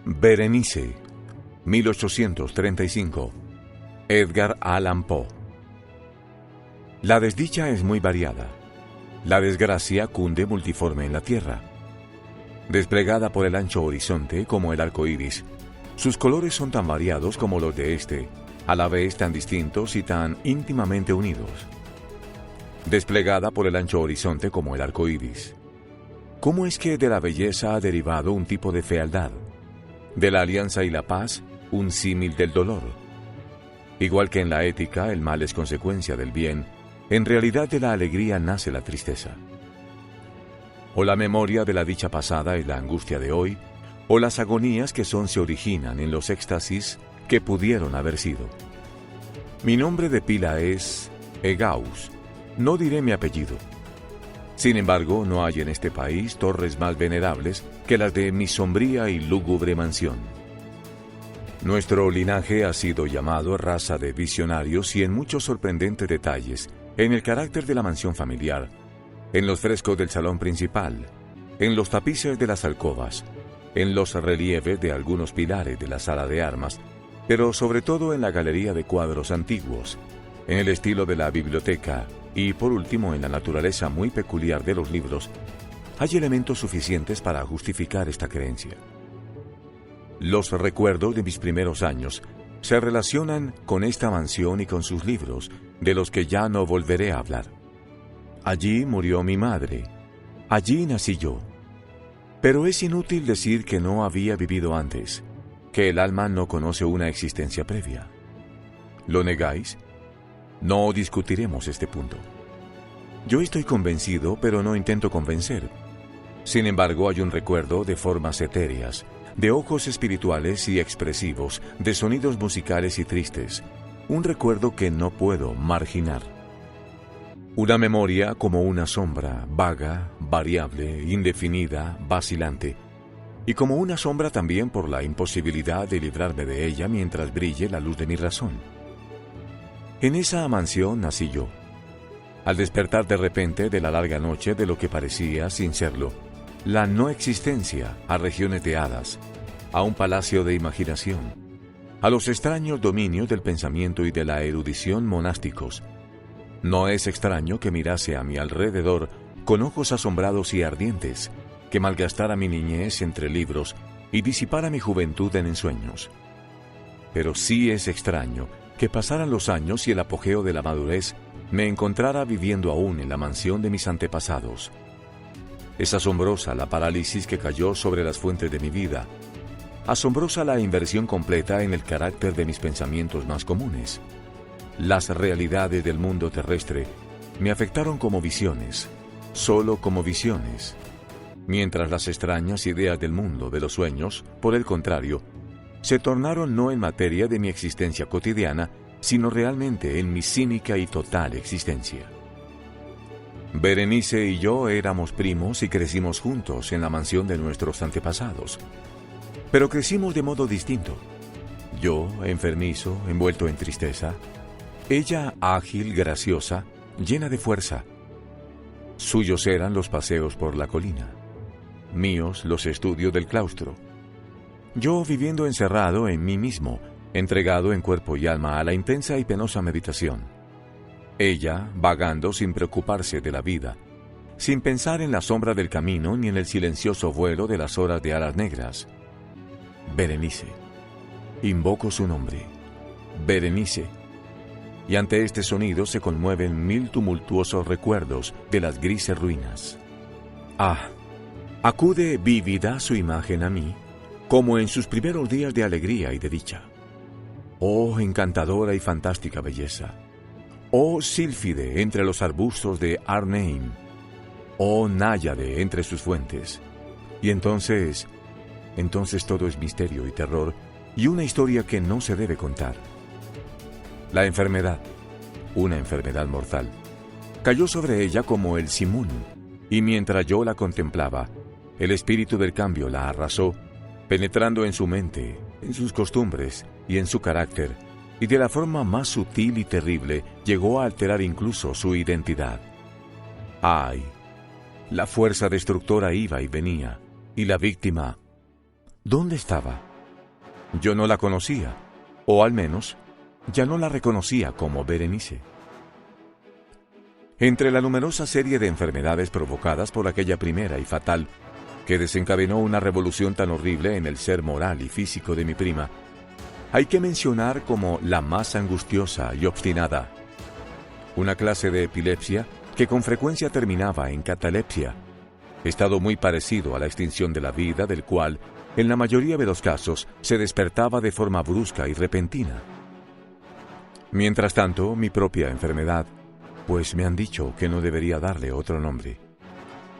Berenice, 1835. Edgar Allan Poe. La desdicha es muy variada. La desgracia cunde multiforme en la tierra. Desplegada por el ancho horizonte como el arco iris, sus colores son tan variados como los de este, a la vez tan distintos y tan íntimamente unidos. Desplegada por el ancho horizonte como el arco iris. ¿Cómo es que de la belleza ha derivado un tipo de fealdad? De la alianza y la paz, un símil del dolor. Igual que en la ética el mal es consecuencia del bien, en realidad de la alegría nace la tristeza. O la memoria de la dicha pasada es la angustia de hoy, o las agonías que se originan en los éxtasis que pudieron haber sido. Mi nombre de pila es Egaus, no diré mi apellido. Sin embargo, no hay en este país torres más venerables que las de mi sombría y lúgubre mansión. Nuestro linaje ha sido llamado raza de visionarios y en muchos sorprendentes detalles, en el carácter de la mansión familiar, en los frescos del salón principal, en los tapices de las alcobas, en los relieves de algunos pilares de la sala de armas, pero sobre todo en la galería de cuadros antiguos, en el estilo de la biblioteca y, por último, en la naturaleza muy peculiar de los libros, hay elementos suficientes para justificar esta creencia. Los recuerdos de mis primeros años se relacionan con esta mansión y con sus libros, de los que ya no volveré a hablar. Allí murió mi madre. Allí nací yo. Pero es inútil decir que no había vivido antes, que el alma no conoce una existencia previa. ¿Lo negáis? No discutiremos este punto. Yo estoy convencido, pero no intento convencer. Sin embargo, hay un recuerdo de formas etéreas, de ojos espirituales y expresivos, de sonidos musicales y tristes, un recuerdo que no puedo marginar. Una memoria como una sombra, vaga, variable, indefinida, vacilante, y como una sombra también por la imposibilidad de librarme de ella mientras brille la luz de mi razón. En esa mansión nací yo. Al despertar de repente de la larga noche de lo que parecía, sin serlo, la no existencia a regiones de hadas, a un palacio de imaginación, a los extraños dominios del pensamiento y de la erudición monásticos, no es extraño que mirase a mi alrededor con ojos asombrados y ardientes, que malgastara mi niñez entre libros y disipara mi juventud en ensueños. Pero sí es extraño que pasaran los años y el apogeo de la madurez me encontrara viviendo aún en la mansión de mis antepasados. Es asombrosa la parálisis que cayó sobre las fuentes de mi vida, asombrosa la inversión completa en el carácter de mis pensamientos más comunes. Las realidades del mundo terrestre me afectaron como visiones, solo como visiones, mientras las extrañas ideas del mundo de los sueños, por el contrario, se tornaron no en materia de mi existencia cotidiana, sino realmente en mi cínica y total existencia. Berenice y yo éramos primos y crecimos juntos en la mansión de nuestros antepasados, pero crecimos de modo distinto. Yo, enfermizo, envuelto en tristeza; ella, ágil, graciosa, llena de fuerza. Suyos eran los paseos por la colina, míos los estudios del claustro. Yo viviendo encerrado en mí mismo, entregado en cuerpo y alma a la intensa y penosa meditación. Ella, vagando sin preocuparse de la vida, sin pensar en la sombra del camino ni en el silencioso vuelo de las horas de alas negras. Berenice. Invoco su nombre. Berenice. Y ante este sonido se conmueven mil tumultuosos recuerdos de las grises ruinas. Ah, acude vívida su imagen a mí, como en sus primeros días de alegría y de dicha. Oh, encantadora y fantástica belleza. Oh, sílfide entre los arbustos de Arnheim. Oh, náyade entre sus fuentes. Y entonces todo es misterio y terror, y una historia que no se debe contar. La enfermedad, una enfermedad mortal, cayó sobre ella como el simón, y mientras yo la contemplaba, el espíritu del cambio la arrasó, penetrando en su mente, en sus costumbres y en su carácter, y de la forma más sutil y terrible llegó a alterar incluso su identidad. ¡Ay! La fuerza destructora iba y venía, y la víctima, ¿dónde estaba? Yo no la conocía, o al menos, ya no la reconocía como Berenice. Entre la numerosa serie de enfermedades provocadas por aquella primera y fatal, que desencadenó una revolución tan horrible en el ser moral y físico de mi prima, hay que mencionar como la más angustiosa y obstinada una clase de epilepsia que con frecuencia terminaba en catalepsia, estado muy parecido a la extinción de la vida, del cual, en la mayoría de los casos, se despertaba de forma brusca y repentina. Mientras tanto, mi propia enfermedad, pues me han dicho que no debería darle otro nombre.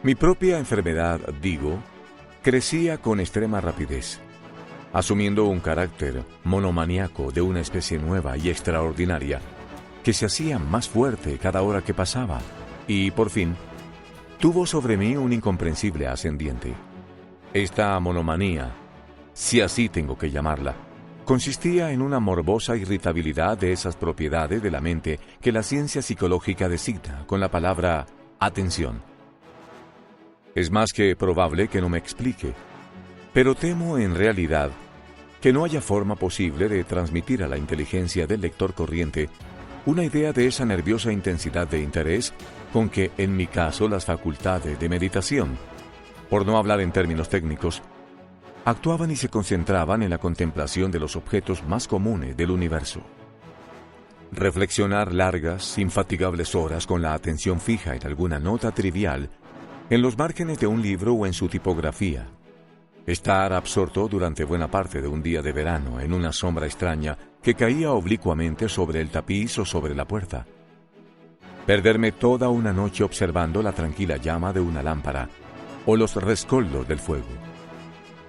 Mi propia enfermedad, digo, crecía con extrema rapidez, asumiendo un carácter monomaníaco de una especie nueva y extraordinaria, que se hacía más fuerte cada hora que pasaba, y, por fin, tuvo sobre mí un incomprensible ascendiente. Esta monomanía, si así tengo que llamarla, consistía en una morbosa irritabilidad de esas propiedades de la mente que la ciencia psicológica designa con la palabra atención. Es más que probable que no me explique, pero temo en realidad que no haya forma posible de transmitir a la inteligencia del lector corriente una idea de esa nerviosa intensidad de interés con que, en mi caso, las facultades de meditación, por no hablar en términos técnicos, actuaban y se concentraban en la contemplación de los objetos más comunes del universo. Reflexionar largas, infatigables horas con la atención fija en alguna nota trivial, en los márgenes de un libro o en su tipografía. Estar absorto durante buena parte de un día de verano en una sombra extraña que caía oblicuamente sobre el tapiz o sobre la puerta. Perderme toda una noche observando la tranquila llama de una lámpara o los rescoldos del fuego.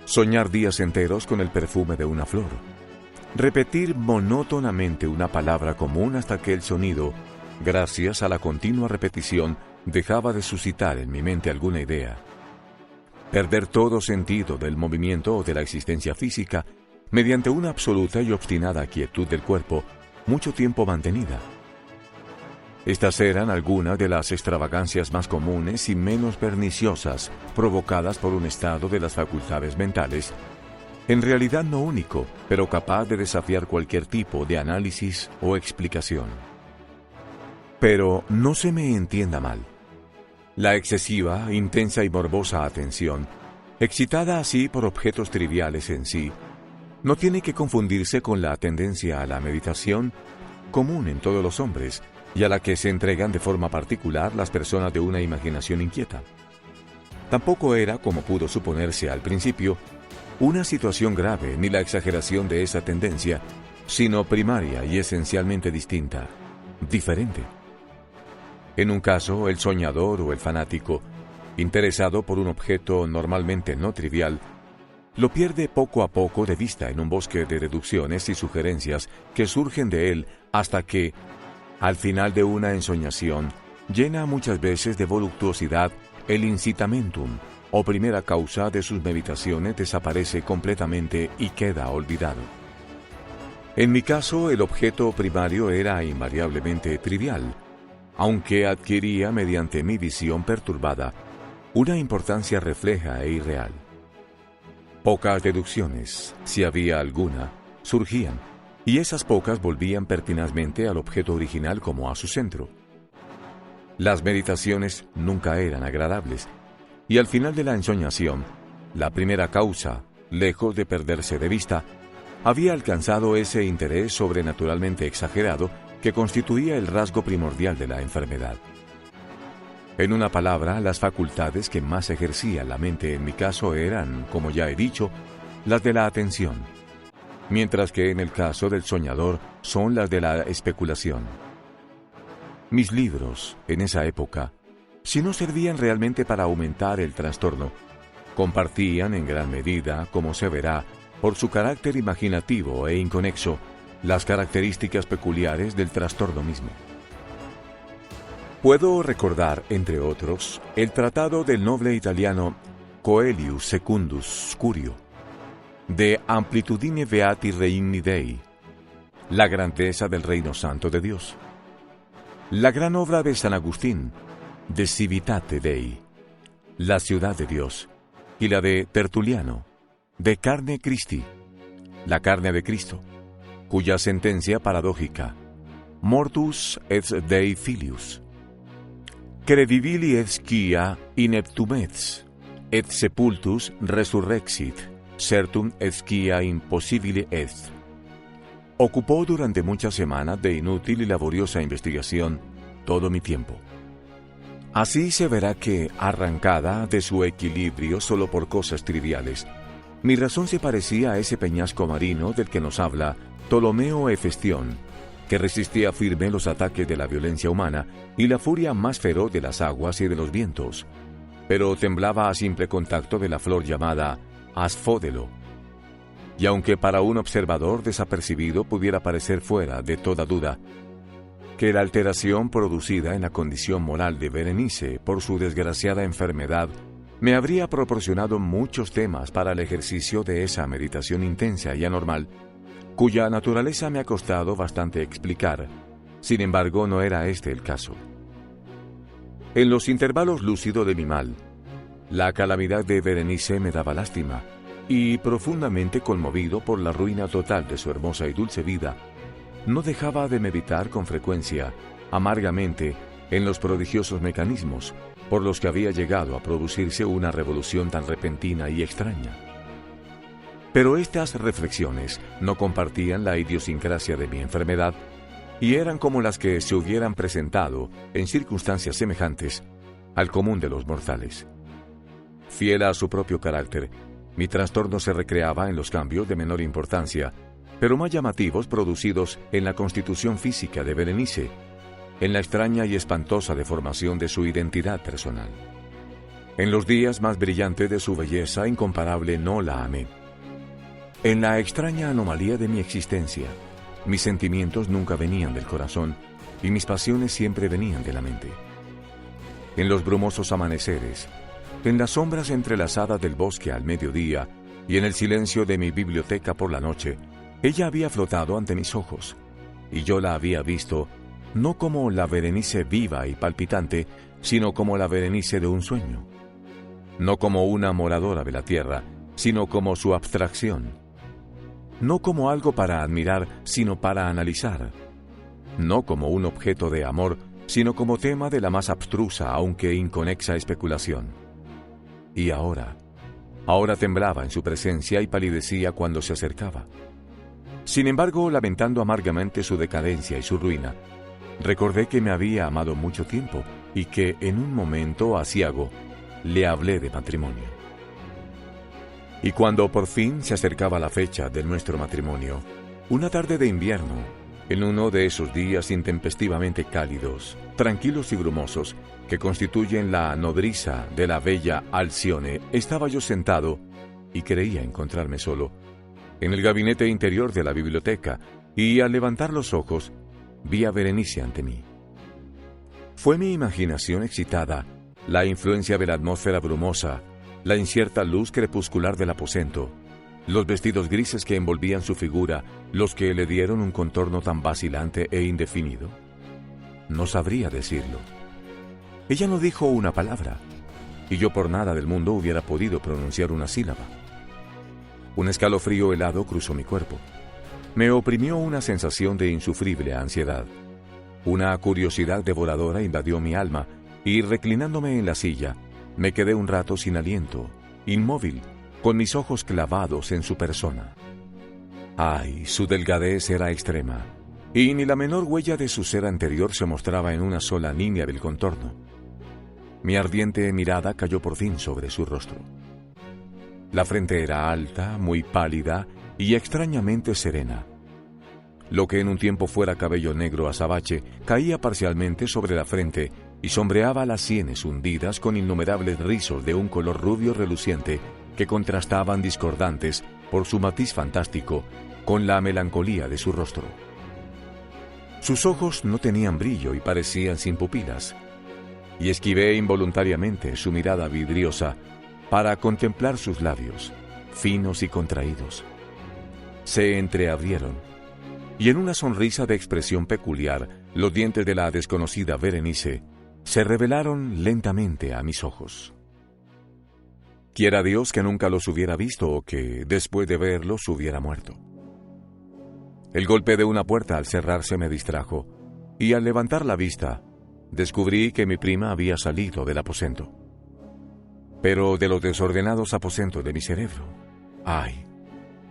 Soñar días enteros con el perfume de una flor. Repetir monótonamente una palabra común hasta que el sonido, gracias a la continua repetición, dejaba de suscitar en mi mente alguna idea. Perder todo sentido del movimiento o de la existencia física mediante una absoluta y obstinada quietud del cuerpo, mucho tiempo mantenida. Estas eran algunas de las extravagancias más comunes y menos perniciosas provocadas por un estado de las facultades mentales, en realidad no único, pero capaz de desafiar cualquier tipo de análisis o explicación. Pero no se me entienda mal. La excesiva, intensa y morbosa atención, excitada así por objetos triviales en sí, no tiene que confundirse con la tendencia a la meditación común en todos los hombres y a la que se entregan de forma particular las personas de una imaginación inquieta. Tampoco era, como pudo suponerse al principio, una situación grave ni la exageración de esa tendencia, sino primaria y esencialmente distinta, diferente. En un caso, el soñador o el fanático, interesado por un objeto normalmente no trivial, lo pierde poco a poco de vista en un bosque de deducciones y sugerencias que surgen de él hasta que, al final de una ensoñación, llena muchas veces de voluptuosidad el incitamentum o primera causa de sus meditaciones desaparece completamente y queda olvidado. En mi caso, el objeto primario era invariablemente trivial, aunque adquiría mediante mi visión perturbada una importancia refleja e irreal. Pocas deducciones, si había alguna, surgían, y esas pocas volvían pertinazmente al objeto original como a su centro. Las meditaciones nunca eran agradables, y al final de la ensoñación, la primera causa, lejos de perderse de vista, había alcanzado ese interés sobrenaturalmente exagerado que constituía el rasgo primordial de la enfermedad. En una palabra, las facultades que más ejercía la mente en mi caso eran, como ya he dicho, las de la atención, mientras que en el caso del soñador son las de la especulación. Mis libros, en esa época, si no servían realmente para aumentar el trastorno, compartían en gran medida, como se verá, por su carácter imaginativo e inconexo, las características peculiares del trastorno mismo. Puedo recordar, entre otros, el tratado del noble italiano Coelius Secundus Curio, de Amplitudine Beati Regni Dei, la grandeza del Reino Santo de Dios, la gran obra de San Agustín, De Civitate Dei, la ciudad de Dios, y la de Tertuliano, De Carne Christi, la carne de Cristo, cuya sentencia paradójica, mortus et Dei filius, credibili et scia ineptum et sepultus resurrexit, certum et scia impossibile est, ocupó durante muchas semanas de inútil y laboriosa investigación todo mi tiempo. Así se verá que, arrancada de su equilibrio solo por cosas triviales, mi razón se parecía a ese peñasco marino del que nos habla Ptolomeo Hefestión, que resistía firme los ataques de la violencia humana y la furia más feroz de las aguas y de los vientos, pero temblaba a simple contacto de la flor llamada asfódelo. Y aunque para un observador desapercibido pudiera parecer fuera de toda duda que la alteración producida en la condición moral de Berenice por su desgraciada enfermedad me habría proporcionado muchos temas para el ejercicio de esa meditación intensa y anormal, cuya naturaleza me ha costado bastante explicar, sin embargo no era este el caso. En los intervalos lúcidos de mi mal, la calamidad de Berenice me daba lástima, y profundamente conmovido por la ruina total de su hermosa y dulce vida, no dejaba de meditar con frecuencia, amargamente, en los prodigiosos mecanismos por los que había llegado a producirse una revolución tan repentina y extraña. Pero estas reflexiones no compartían la idiosincrasia de mi enfermedad y eran como las que se hubieran presentado, en circunstancias semejantes, al común de los mortales. Fiel a su propio carácter, mi trastorno se recreaba en los cambios de menor importancia, pero más llamativos producidos en la constitución física de Berenice, en la extraña y espantosa deformación de su identidad personal. En los días más brillantes de su belleza incomparable no la amé. En la extraña anomalía de mi existencia, mis sentimientos nunca venían del corazón y mis pasiones siempre venían de la mente. En los brumosos amaneceres, en las sombras entrelazadas del bosque al mediodía y en el silencio de mi biblioteca por la noche, ella había flotado ante mis ojos, y yo la había visto no como la Berenice viva y palpitante, sino como la Berenice de un sueño. No como una moradora de la tierra, sino como su abstracción. No como algo para admirar, sino para analizar. No como un objeto de amor, sino como tema de la más abstrusa, aunque inconexa especulación. Y ahora temblaba en su presencia y palidecía cuando se acercaba. Sin embargo, lamentando amargamente su decadencia y su ruina, recordé que me había amado mucho tiempo y que en un momento aciago le hablé de matrimonio. Y cuando por fin se acercaba la fecha de nuestro matrimonio, una tarde de invierno, en uno de esos días intempestivamente cálidos, tranquilos y brumosos, que constituyen la nodriza de la bella Alcione, estaba yo sentado, y creía encontrarme solo, en el gabinete interior de la biblioteca, y al levantar los ojos, vi a Berenice ante mí. Fue mi imaginación excitada, la influencia de la atmósfera brumosa, la incierta luz crepuscular del aposento, los vestidos grises que envolvían su figura, los que le dieron un contorno tan vacilante e indefinido. No sabría decirlo. Ella no dijo una palabra, y yo por nada del mundo hubiera podido pronunciar una sílaba. Un escalofrío helado cruzó mi cuerpo. Me oprimió una sensación de insufrible ansiedad. Una curiosidad devoradora invadió mi alma, y reclinándome en la silla, me quedé un rato sin aliento, inmóvil, con mis ojos clavados en su persona. Ay, su delgadez era extrema, y ni la menor huella de su ser anterior se mostraba en una sola línea del contorno. Mi ardiente mirada cayó por fin sobre su rostro. La frente era alta, muy pálida y extrañamente serena. Lo que en un tiempo fuera cabello negro azabache caía parcialmente sobre la frente y sombreaba las sienes hundidas con innumerables rizos de un color rubio reluciente que contrastaban discordantes por su matiz fantástico con la melancolía de su rostro. Sus ojos no tenían brillo y parecían sin pupilas, y esquivé involuntariamente su mirada vidriosa para contemplar sus labios, finos y contraídos. Se entreabrieron, y en una sonrisa de expresión peculiar, los dientes de la desconocida Berenice se revelaron lentamente a mis ojos. Quiera Dios que nunca los hubiera visto o que, después de verlos, hubiera muerto. El golpe de una puerta al cerrarse me distrajo, y al levantar la vista, descubrí que mi prima había salido del aposento. Pero de los desordenados aposentos de mi cerebro, ¡ay!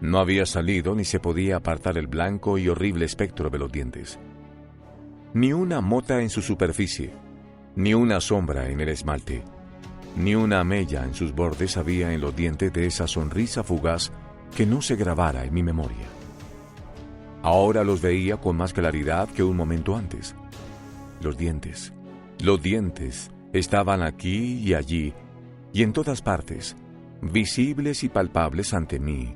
No había salido ni se podía apartar el blanco y horrible espectro de los dientes. Ni una mota en su superficie, ni una sombra en el esmalte, ni una mella en sus bordes había en los dientes de esa sonrisa fugaz que no se grabara en mi memoria. Ahora los veía con más claridad que un momento antes. Los dientes estaban aquí y allí, y en todas partes, visibles y palpables ante mí,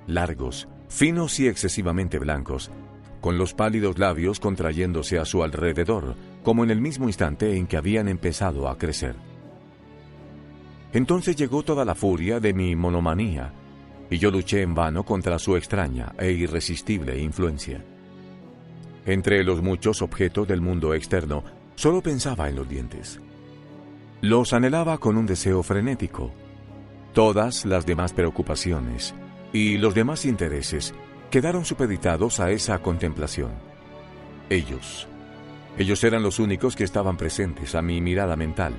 largos, finos y excesivamente blancos, con los pálidos labios contrayéndose a su alrededor, como en el mismo instante en que habían empezado a crecer. Entonces llegó toda la furia de mi monomanía, y yo luché en vano contra su extraña e irresistible influencia. Entre los muchos objetos del mundo externo, solo pensaba en los dientes. Los anhelaba con un deseo frenético. Todas las demás preocupaciones y los demás intereses quedaron supeditados a esa contemplación. Ellos eran los únicos que estaban presentes a mi mirada mental,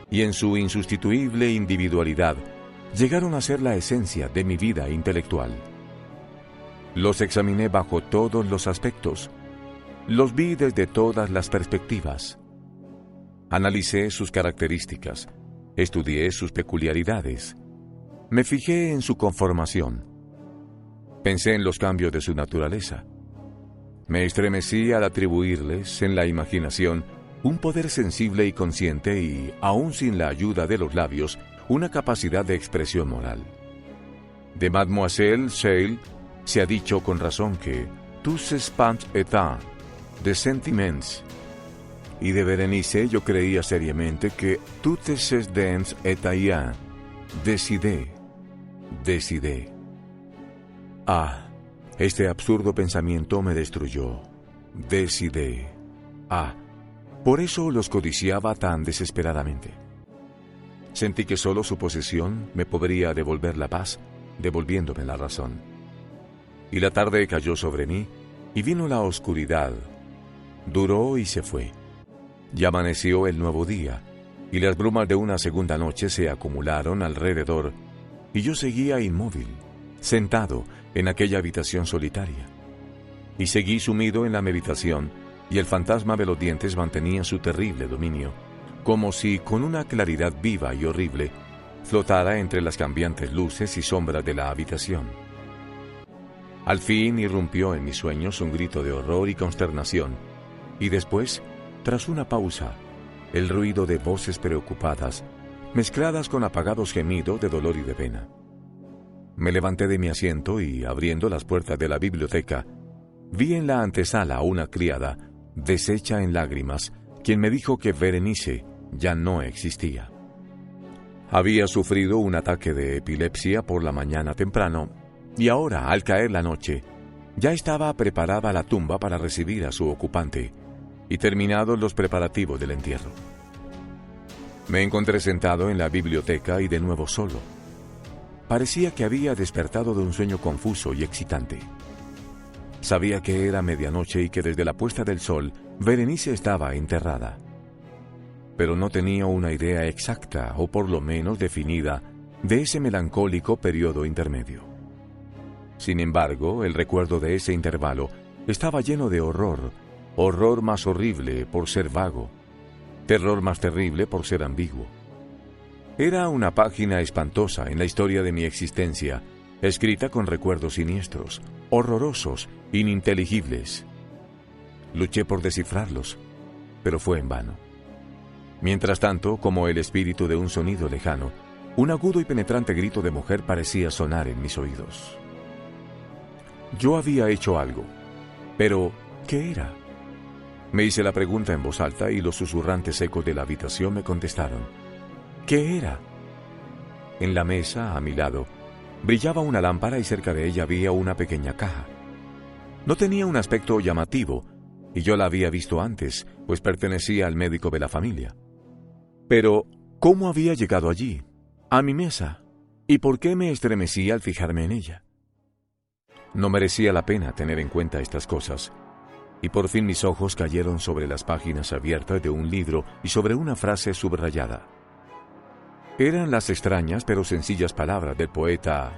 y en su insustituible individualidad llegaron a ser la esencia de mi vida intelectual. Los examiné bajo todos los aspectos, los vi desde todas las perspectivas. Analicé sus características, estudié sus peculiaridades, me fijé en su conformación, pensé en los cambios de su naturaleza. Me estremecí al atribuirles en la imaginación un poder sensible y consciente y, aún sin la ayuda de los labios, una capacidad de expresión moral. De Mademoiselle Sale se ha dicho con razón que tous espants état de sentiments, y de Berenice yo creía seriamente que toutes ces dents étaient décidé. Ah, este absurdo pensamiento me destruyó. Decidé. Ah, por eso los codiciaba tan desesperadamente. Sentí que solo su posesión me podría devolver la paz, devolviéndome la razón. Y la tarde cayó sobre mí, y vino la oscuridad. Duró y se fue. Y amaneció el nuevo día, y las brumas de una segunda noche se acumularon alrededor, y yo seguía inmóvil, sentado en aquella habitación solitaria. Y seguí sumido en la meditación, y el fantasma de los dientes mantenía su terrible dominio, como si con una claridad viva y horrible flotara entre las cambiantes luces y sombras de la habitación. Al fin irrumpió en mis sueños un grito de horror y consternación, y después, tras una pausa, el ruido de voces preocupadas, mezcladas con apagados gemidos de dolor y de pena. Me levanté de mi asiento y, abriendo las puertas de la biblioteca, vi en la antesala a una criada, deshecha en lágrimas, quien me dijo que Berenice ya no existía. Había sufrido un ataque de epilepsia por la mañana temprano, y ahora, al caer la noche, ya estaba preparada la tumba para recibir a su ocupante, y terminados los preparativos del entierro. Me encontré sentado en la biblioteca y de nuevo solo. Parecía que había despertado de un sueño confuso y excitante. Sabía que era medianoche y que desde la puesta del sol, Berenice estaba enterrada. Pero no tenía una idea exacta, o por lo menos definida, de ese melancólico periodo intermedio. Sin embargo, el recuerdo de ese intervalo estaba lleno de horror, horror más horrible por ser vago, terror más terrible por ser ambiguo. Era una página espantosa en la historia de mi existencia, escrita con recuerdos siniestros, horrorosos, ininteligibles. Luché por descifrarlos, pero fue en vano. Mientras tanto, como el espíritu de un sonido lejano, un agudo y penetrante grito de mujer parecía sonar en mis oídos. Yo había hecho algo, pero ¿qué era? Me hice la pregunta en voz alta y los susurrantes ecos de la habitación me contestaron. ¿Qué era? En la mesa, a mi lado, brillaba una lámpara y cerca de ella había una pequeña caja. No tenía un aspecto llamativo, y yo la había visto antes, pues pertenecía al médico de la familia. Pero, ¿cómo había llegado allí, a mi mesa? ¿Y por qué me estremecí al fijarme en ella? No merecía la pena tener en cuenta estas cosas. Y por fin mis ojos cayeron sobre las páginas abiertas de un libro y sobre una frase subrayada. Eran las extrañas pero sencillas palabras del poeta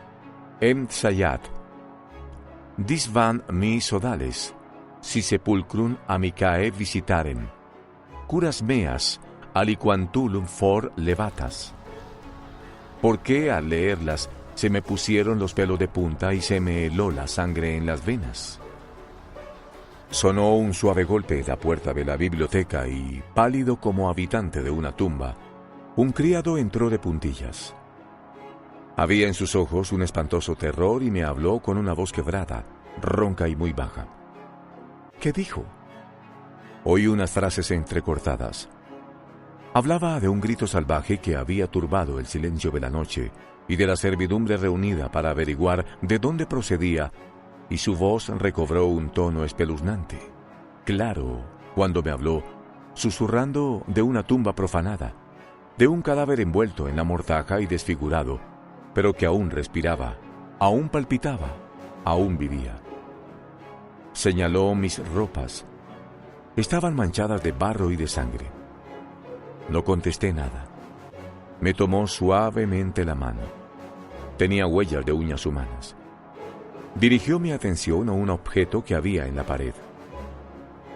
Sayat. Dis van mis sodales, si sepulcrum amicae visitarem, curas meas, aliquantulum for levatas. ¿Por qué al leerlas se me pusieron los pelos de punta y se me heló la sangre en las venas? Sonó un suave golpe en la puerta de la biblioteca y, pálido como habitante de una tumba, un criado entró de puntillas. Había en sus ojos un espantoso terror y me habló con una voz quebrada, ronca y muy baja. ¿Qué dijo? Oí unas frases entrecortadas. Hablaba de un grito salvaje que había turbado el silencio de la noche y de la servidumbre reunida para averiguar de dónde procedía, y su voz recobró un tono espeluznante. Claro, cuando me habló, susurrando de una tumba profanada, de un cadáver envuelto en la mortaja y desfigurado, pero que aún respiraba, aún palpitaba, aún vivía. Señaló mis ropas. Estaban manchadas de barro y de sangre. No contesté nada. Me tomó suavemente la mano. Tenía huellas de uñas humanas. Dirigió mi atención a un objeto que había en la pared.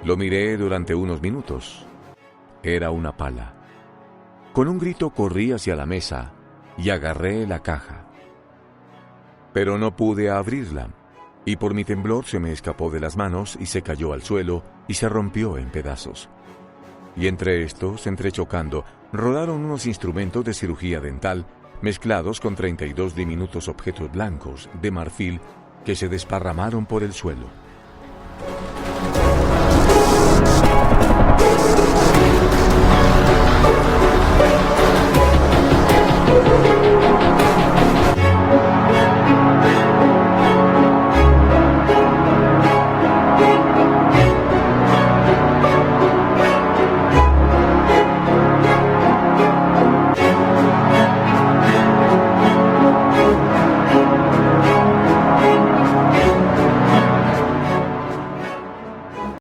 Lo miré durante unos minutos. Era una pala. Con un grito corrí hacia la mesa y agarré la caja. Pero no pude abrirla, y por mi temblor se me escapó de las manos y se cayó al suelo y se rompió en pedazos. Y entre estos, entrechocando, rodaron unos instrumentos de cirugía dental mezclados con 32 diminutos objetos blancos de marfil que se desparramaron por el suelo.